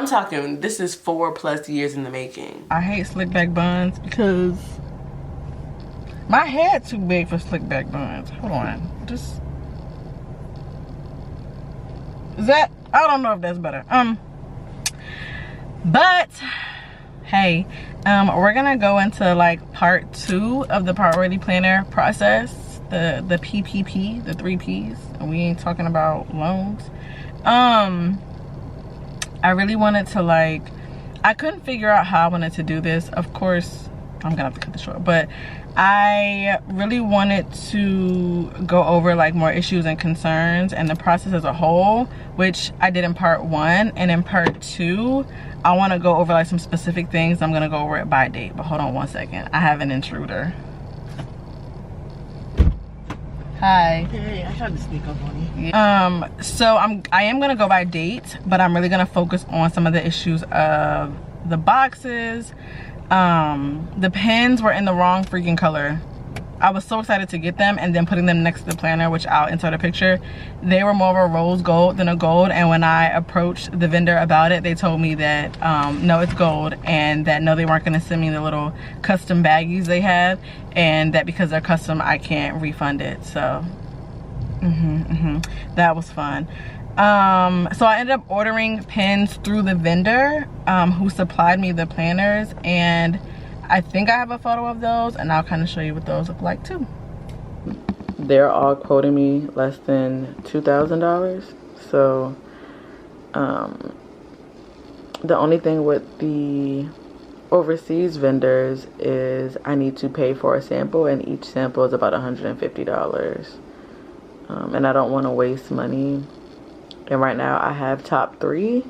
talking, this is 4+ years in the making. I hate slick back buns because my head too big for slick back buns. Hold on, just is that? I don't know if that's better. But hey, we're gonna go into like part 2 of the priority planner process, the PPP, the 3 Ps, and we ain't talking about loans. I really wanted to like, I couldn't figure out how I wanted to do this. Of course, I'm gonna have to cut this short, but I really wanted to go over like more issues and concerns and the process as a whole, which I did in part 1. And in part 2, I want to go over like some specific things. I'm gonna go over it by date, but hold on one second. I have an intruder. Hi. Hey, I tried to sneak up on you. So I am gonna go by date, but I'm really gonna focus on some of the issues of the boxes. The pens were in the wrong freaking color. I was so excited to get them, and then putting them next to the planner, which I'll insert a picture, they were more of a rose gold than a gold. And when I approached the vendor about it, they told me that no, it's gold, and that no, they weren't going to send me the little custom baggies they have, and that because they're custom I can't refund it. So that was fun. So I ended up ordering pens through the vendor who supplied me the planners, and I think I have a photo of those, and I'll kind of show you what those look like too. They're all quoting me less than $2,000. So the only thing with the overseas vendors is I need to pay for a sample, and each sample is about $150. And I don't want to waste money. And right now I have top 3,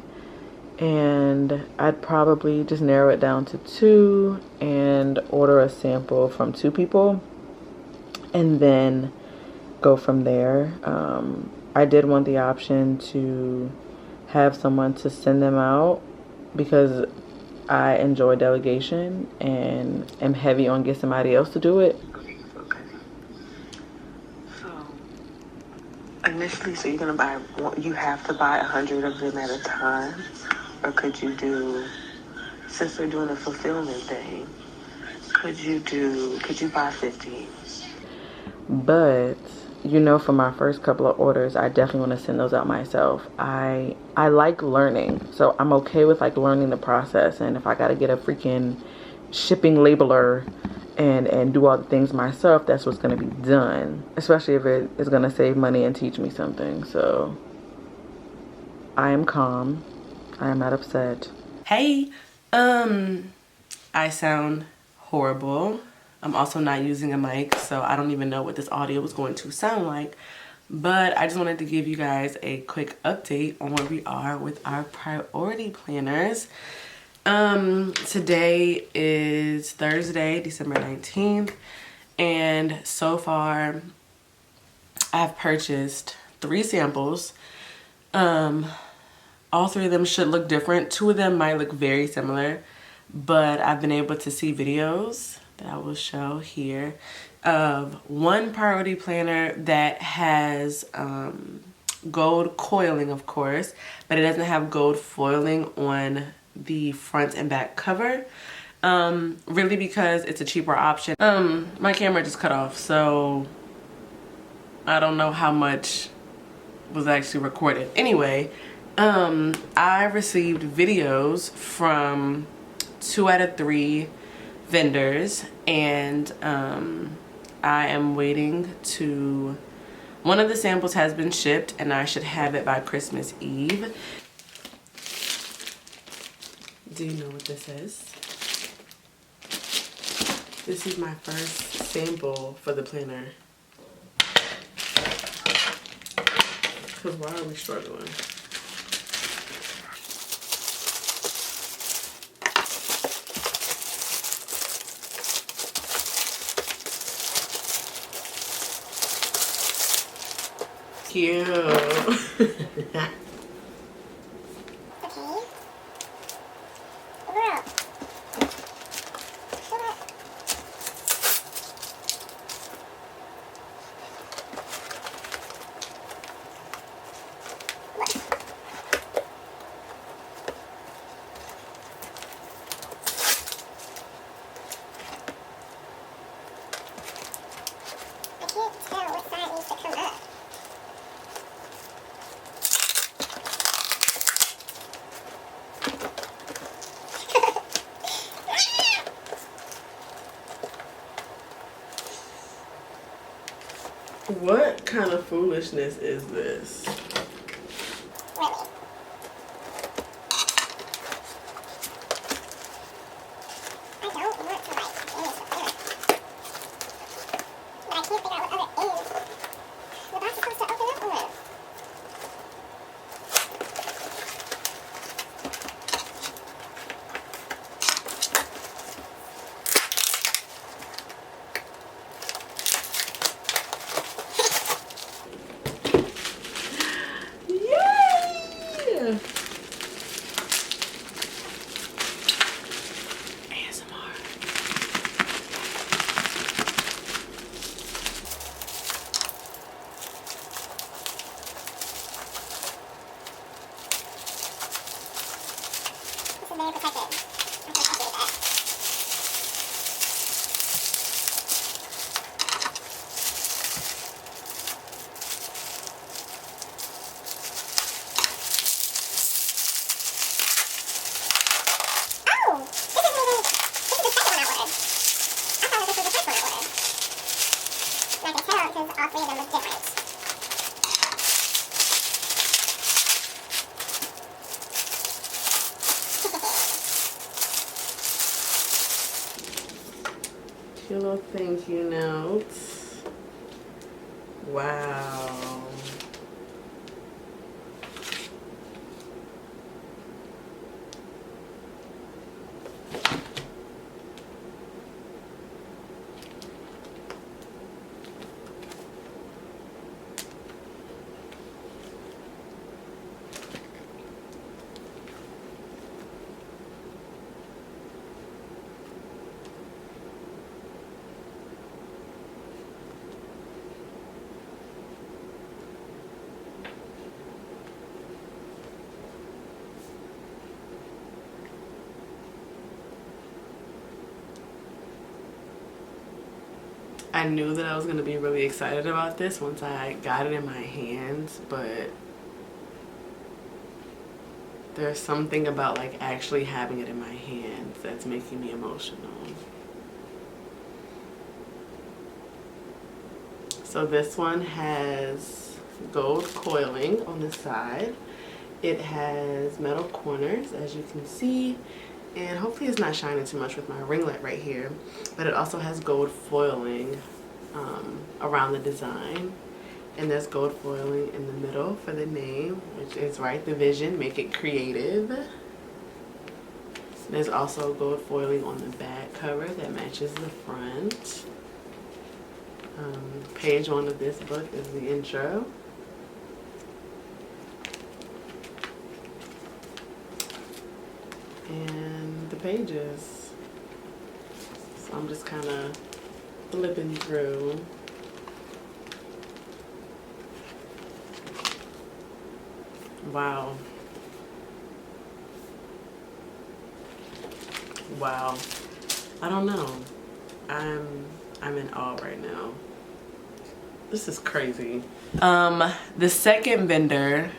and I'd probably just narrow it down to 2 and order a sample from 2 people and then go from there. I did want the option to have someone to send them out because I enjoy delegation and am heavy on getting somebody else to do it. Initially, so you're gonna buy, you have to buy 100 of them at a time, or could you do, since they're doing a fulfillment thing, could you buy 50? But you know, for my first couple of orders, I definitely want to send those out myself. I like learning, so I'm okay with like learning the process, and if I gotta get a freaking shipping labeler and do all the things myself, that's what's going to be done, especially if it is going to save money and teach me something. So I am calm. I am not upset. Hey, I sound horrible. I'm also not using a mic, so I don't even know what this audio is going to sound like, but I just wanted to give you guys a quick update on where we are with our priority planners. Today is Thursday, December 19th, and so far I've purchased 3 samples. All 3 of them should look different. 2 of them might look very similar, but I've been able to see videos that I will show here of one priority planner that has gold coiling, of course, but it doesn't have gold foiling on the front and back cover, really because it's a cheaper option. My camera just cut off, so I don't know how much was actually recorded. Anyway, I received videos from 2 out of 3 vendors, and I am waiting to, one of the samples has been shipped and I should have it by Christmas Eve. Do you know what this is? This is my first sample for the planner. Because why are we struggling? Cute. What kind of foolishness is this? Really? I don't want to like finish the dinner. But I can't figure out what other end the box is supposed to open up on. Yay! ASMR. This is very protected. I appreciate that. Oh! This is the second one I ordered. I thought this was the first one I ordered. And I can tell because all three of them look different. Cute little thank you notes. Wow. I knew that I was going to be really excited about this once I got it in my hands, but there's something about like actually having it in my hands that's making me emotional. So this one has gold coiling on the side. It has metal corners, as you can see, and hopefully it's not shining too much with my ring light right here, but it also has gold foiling around the design, and there's gold foiling in the middle for the name, which is right, the vision, make it creative. There's also gold foiling on the back cover that matches the front. Page 1 of this book is the intro. And the pages. So I'm just kind of flipping through. Wow. Wow. I don't know. I'm in awe right now. This is crazy. The second vendor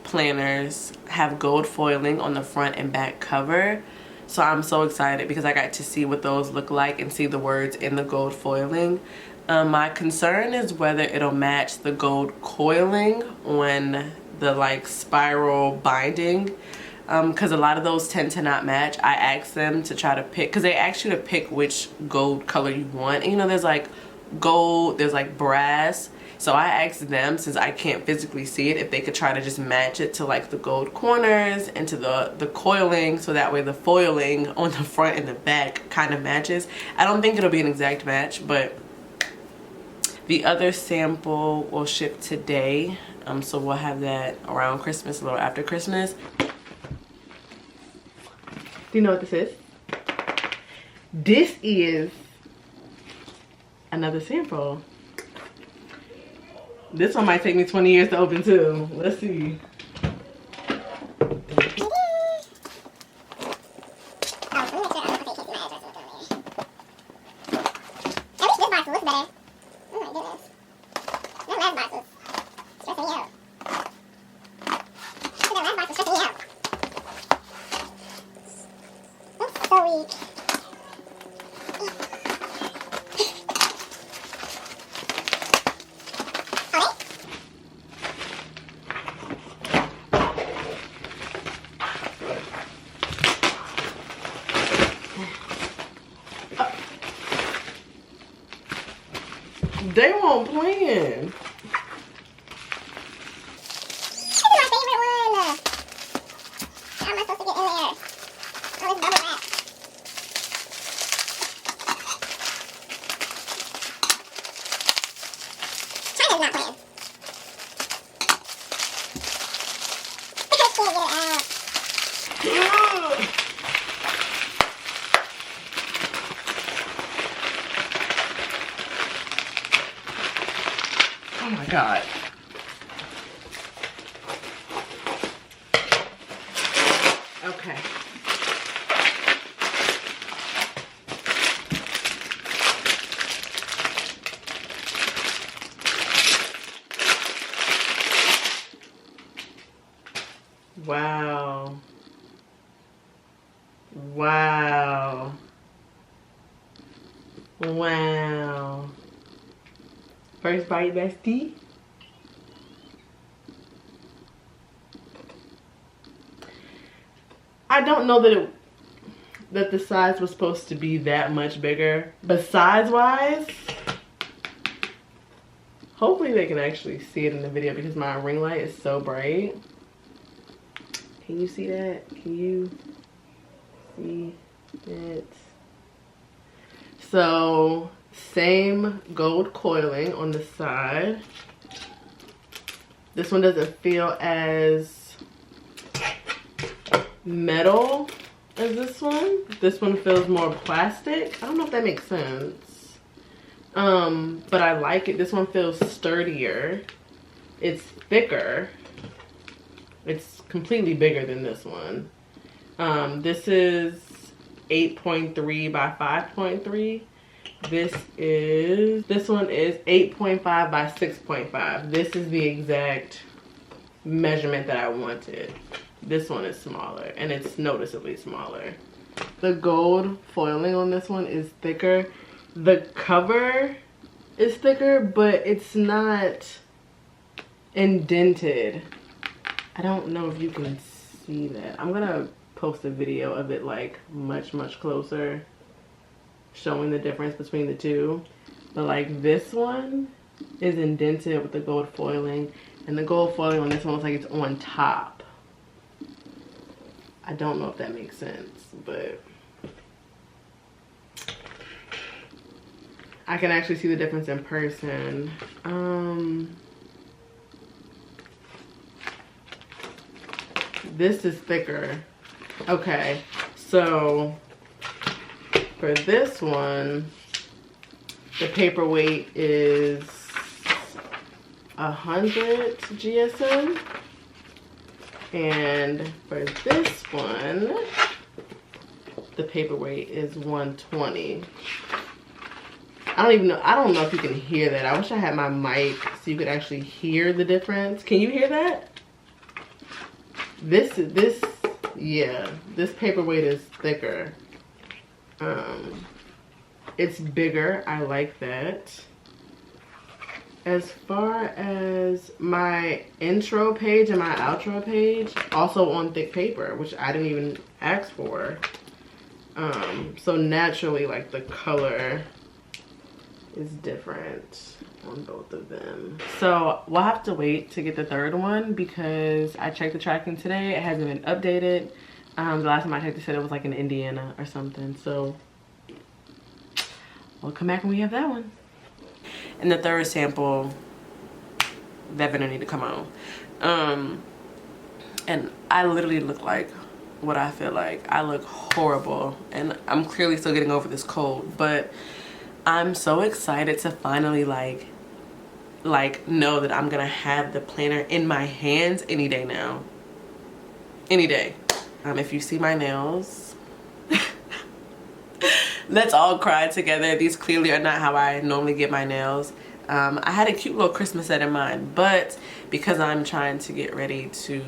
planners have gold foiling on the front and back cover, so I'm so excited because I got to see what those look like and see the words in the gold foiling. My concern is whether it'll match the gold coiling on the like spiral binding, because a lot of those tend to not match. I asked them to try to pick, because they ask you to pick which gold color you want, and you know there's like gold, there's like brass. So I asked them, since I can't physically see it, if they could try to just match it to like the gold corners and to the coiling, so that way the foiling on the front and the back kind of matches. I don't think it'll be an exact match, but the other sample will ship today. So we'll have that around Christmas, a little after Christmas. Do you know what this is? This is another sample. This one might take me 20 years to open too. Let's see. week. They won't plan. This is my favorite one. How am I supposed to get in there? Oh, it's bubble wrap. China's not playing. I can't get it out. Oh my God. Okay. Wow. Wow. Wow. First bite, bestie. I don't know that the size was supposed to be that much bigger, but size-wise, hopefully they can actually see it in the video because my ring light is so bright. Can you see that? Can you see it? So, same gold coiling on the side. This one doesn't feel as metal as this one. This one feels more plastic. I don't know if that makes sense. But I like it. This one feels sturdier. It's thicker. It's completely bigger than this one. This is 8.3 by 5.3. This one is 8.5 by 6.5. This is the exact measurement that I wanted. This one is smaller, and it's noticeably smaller. The gold foiling on this one is thicker. The cover is thicker, but it's not indented. I don't know if you can see that. I'm gonna post a video of it like much closer, showing the difference between the two. But like this one is indented with the gold foiling, and the gold foiling on this one looks like it's on top. I don't know if that makes sense, but I can actually see the difference in person. This is thicker. Okay, so for this one, the paperweight is 100 GSM. And for this one, the paperweight is 120. I don't know if you can hear that. I wish I had my mic so you could actually hear the difference. Can you hear that? This paperweight is thicker. It's bigger. I like that. As far as my intro page and my outro page, also on thick paper, which I didn't even ask for. So naturally, like, the color is different on both of them. So we'll have to wait to get the third one because I checked the tracking today. It hasn't been updated. The last time I checked, it said it was like in Indiana or something. So we'll come back when we have that one. And the third sample, that vendor need to come on. And I literally look like what I feel like. I look horrible, and I'm clearly still getting over this cold, but I'm so excited to finally like know that I'm gonna have the planner in my hands any day now. Any day. If you see my nails, let's all cry together. These clearly are not how I normally get my nails. I had a cute little Christmas set in mind, but because I'm trying to get ready to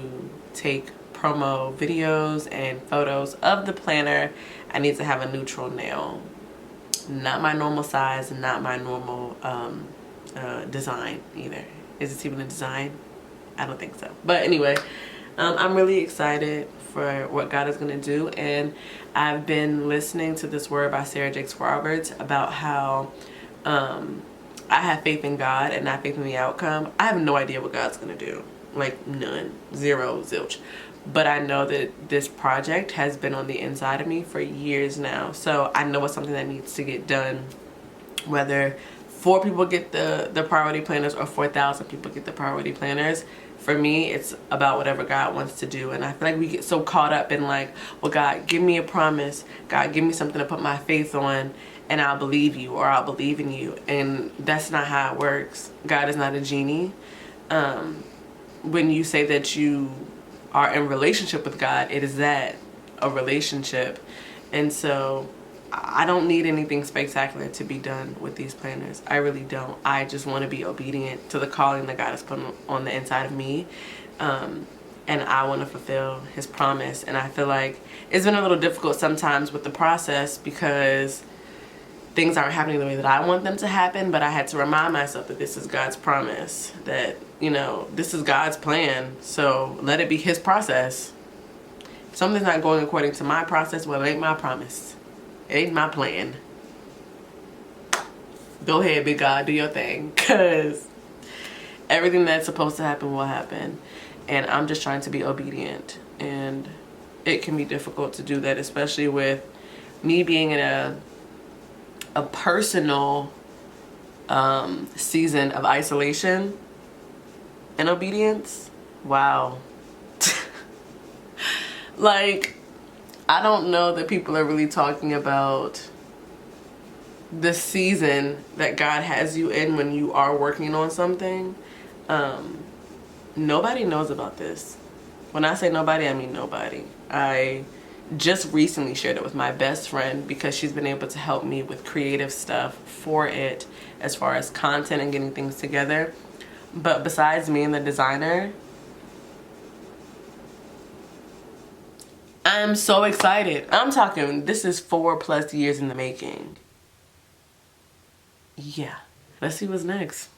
take promo videos and photos of the planner, I need to have a neutral nail. Not my normal size, not my normal design either. Is this even a design? I don't think so. But anyway, I'm really excited for what God is going to do. And I've been listening to this word by Sarah Jakes Roberts about how I have faith in God and not faith in the outcome. I have no idea what God's going to do. Like none. Zero. Zilch. But I know that this project has been on the inside of me for years now. So I know it's something that needs to get done. Whether 4 people get the priority planners or 4,000 people get the priority planners. For me, it's about whatever God wants to do. And I feel like we get so caught up in like, well, God, give me a promise. God, give me something to put my faith on and I'll believe you, or I'll believe in you. And that's not how it works. God is not a genie. When you say that you are in relationship with God, it is that, a relationship. And so I don't need anything spectacular to be done with these planners. I really don't. I just want to be obedient to the calling that God has put on the inside of me. And I want to fulfill his promise. And I feel like it's been a little difficult sometimes with the process because things aren't happening the way that I want them to happen. But I had to remind myself that this is God's promise, that, you know, this is God's plan. So let it be his process. If something's not going according to my process, well, it ain't my promise. It ain't my plan. Go ahead, big God, do your thing. Because everything that's supposed to happen will happen. And I'm just trying to be obedient. And it can be difficult to do that, especially with me being in a personal season of isolation and obedience. Wow. Like, I don't know that people are really talking about the season that God has you in when you are working on something. Nobody knows about this. When I say nobody, I mean nobody. I just recently shared it with my best friend because she's been able to help me with creative stuff for it as far as content and getting things together. But besides me and the designer, I'm so excited. I'm talking, this is 4+ years in the making. Yeah. Let's see what's next.